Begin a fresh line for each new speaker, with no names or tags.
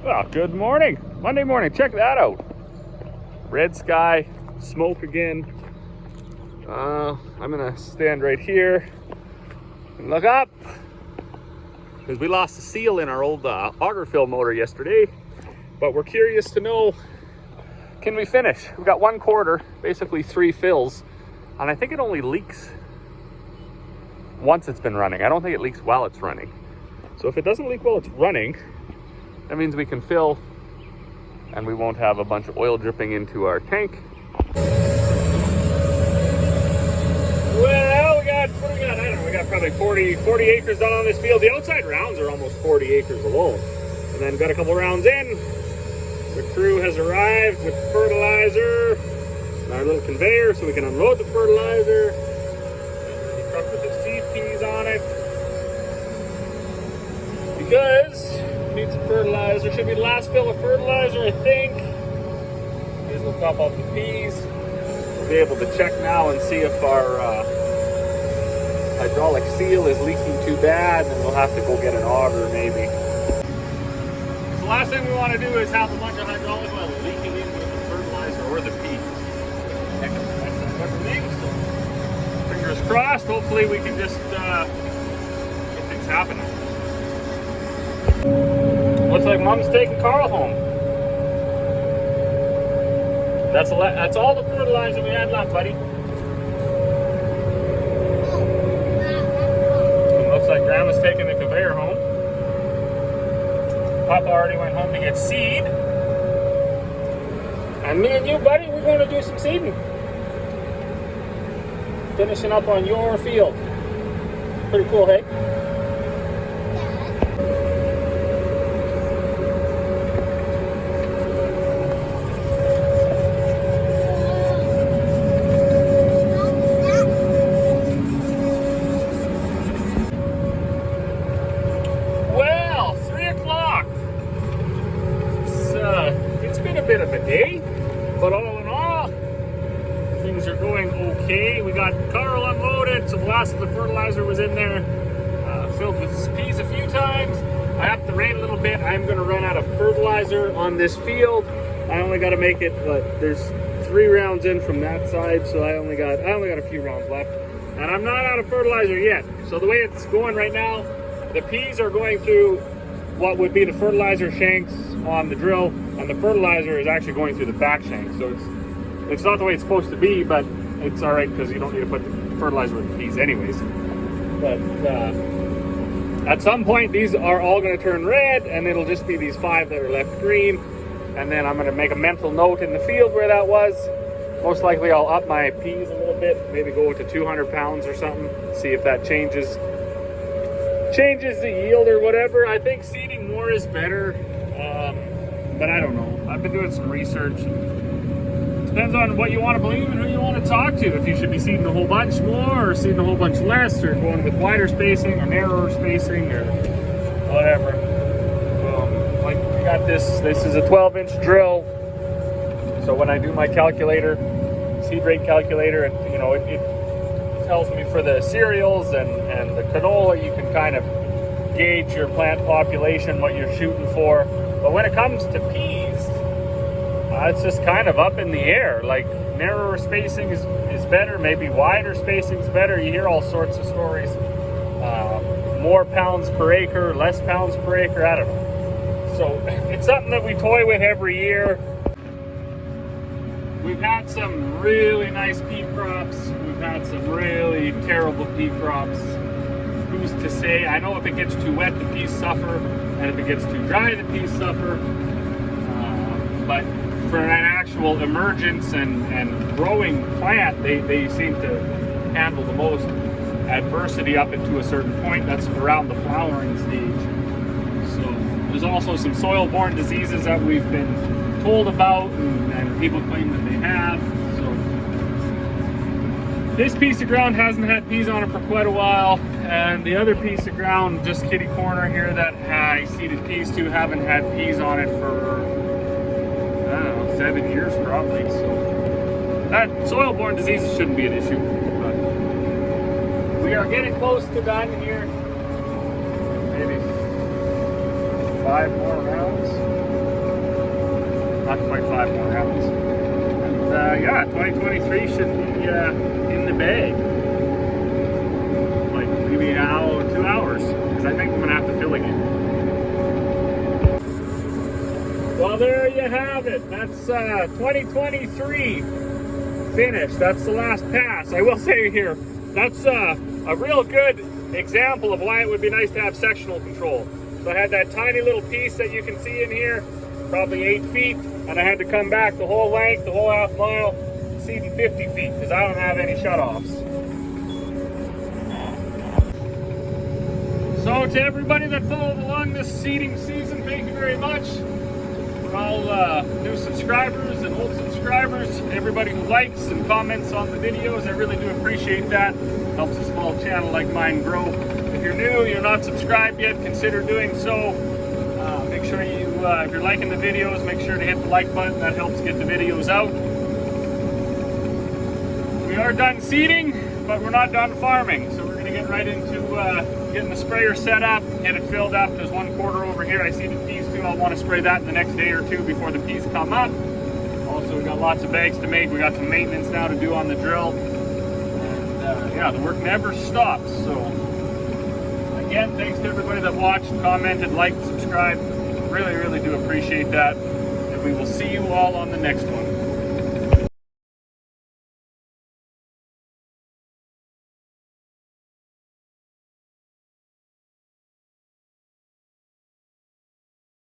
Well, good morning. Monday morning. Check that out. Red sky, smoke again. I'm gonna stand right here and look up because we lost a seal in our old auger fill motor yesterday. But we're curious to know, can we finish? We've got 1/4, basically 3 fills, and I think it only leaks once it's been running. I don't think it leaks while it's running. So if it doesn't leak while it's running, that means we can fill and we won't have a bunch of oil dripping into our tank. Well, we got probably 40 acres done on this field. The outside rounds are almost 40 acres alone. And then got a couple rounds in. The crew has arrived with fertilizer and our little conveyor so we can unload the fertilizer. And the truck with the seed peas on it. Because need some fertilizer. Should be the last fill of fertilizer, I think. These will top off the peas. We'll be able to check now and see if our hydraulic seal is leaking too bad, and we'll have to go get an auger maybe. The last thing we want to do is have a bunch of hydraulic oil leaking into the fertilizer or the peas. Heck, that's everything. So fingers crossed. Hopefully we can just get things happening. Looks like Mom's taking Carl home. That's all the fertilizer we had left, buddy. It looks like Grandma's taking the conveyor home. Papa already went home to get seed. And me and you, buddy, we're going to do some seeding. Finishing up on your field. Pretty cool, hey? Bit of a day, but all in all, things are going okay. We got Carl unloaded, so the last of the fertilizer was in there, filled with peas a few times. I upped the rate a little bit. I'm going to run out of fertilizer on this field. I only got to make it, but there's 3 rounds in from that side, so I only got a few rounds left, and I'm not out of fertilizer yet. So the way it's going right now, the peas are going through what would be the fertilizer shanks on the drill, and the fertilizer is actually going through the back shank. So it's not the way it's supposed to be, but it's all right because you don't need to put the fertilizer with the peas anyways. But at some point, these are all going to turn red, and it'll just be these 5 that are left green. And then I'm going to make a mental note in the field where that was. Most likely, I'll up my peas a little bit, maybe go to 200 pounds or something. See if that changes the yield or whatever. I think seeding more is better, but I don't know. I've been doing some research. Depends on what you want to believe and who you want to talk to. If you should be seeding a whole bunch more or seeding a whole bunch less, or going with wider spacing or narrower spacing or whatever. Like we got this is a 12-inch drill. So when I do my calculator, seed rate calculator, and you know, it tells me for the cereals and the canola, you can kind of gauge your plant population, what you're shooting for. But when it comes to peas, it's just kind of up in the air. Like narrower spacing is better, maybe wider spacing is better. You hear all sorts of stories. More pounds per acre, less pounds per acre, I don't know. So it's something that we toy with every year. We've had some really nice pea crops. We've had some really terrible pea crops. Who's to say? I know if it gets too wet, the peas suffer, and if it gets too dry, the peas suffer. But for an actual emergence and growing plant, they seem to handle the most adversity up into a certain point. That's around the flowering stage. So there's also some soil-borne diseases that we've been told about, and people claim that they have. So this piece of ground hasn't had peas on it for quite a while, and the other piece of ground just kitty corner here that I seeded peas to haven't had peas on it for, I don't know, 7 years probably. So that soil-borne diseases shouldn't be an issue, but we are getting close to done here. Maybe 5 more rounds. not quite 5 more rounds. And yeah, 2023 should be in the bag. Like maybe an hour, 2 hours, because I think I'm gonna have to fill again. Well, there you have it. That's 2023 finished. That's the last pass. I will say here, that's a real good example of why it would be nice to have sectional control. So I had that tiny little piece that you can see in here, probably 8 feet, and I had to come back the whole length, the whole half mile, seating 50 feet, because I don't have any shutoffs. So to everybody that followed along this seeding season, thank you very much. For all new subscribers and old subscribers, everybody who likes and comments on the videos, I really do appreciate that. Helps a small channel like mine grow. If you're new, you're not subscribed yet, consider doing so. Make sure you, if you're liking the videos, make sure to hit the like button. That helps get the videos out. We are done seeding, but we're not done farming. So we're going to get right into getting the sprayer set up, get it filled up. There's 1/4 over here. I seeded peas too. I'll want to spray that in the next day or two before the peas come up. Also, we got lots of bags to make. We got some maintenance now to do on the drill. And yeah, the work never stops. So again, thanks to everybody that watched, commented, liked, subscribed. Really, really do appreciate that. And we will see you all on the next one.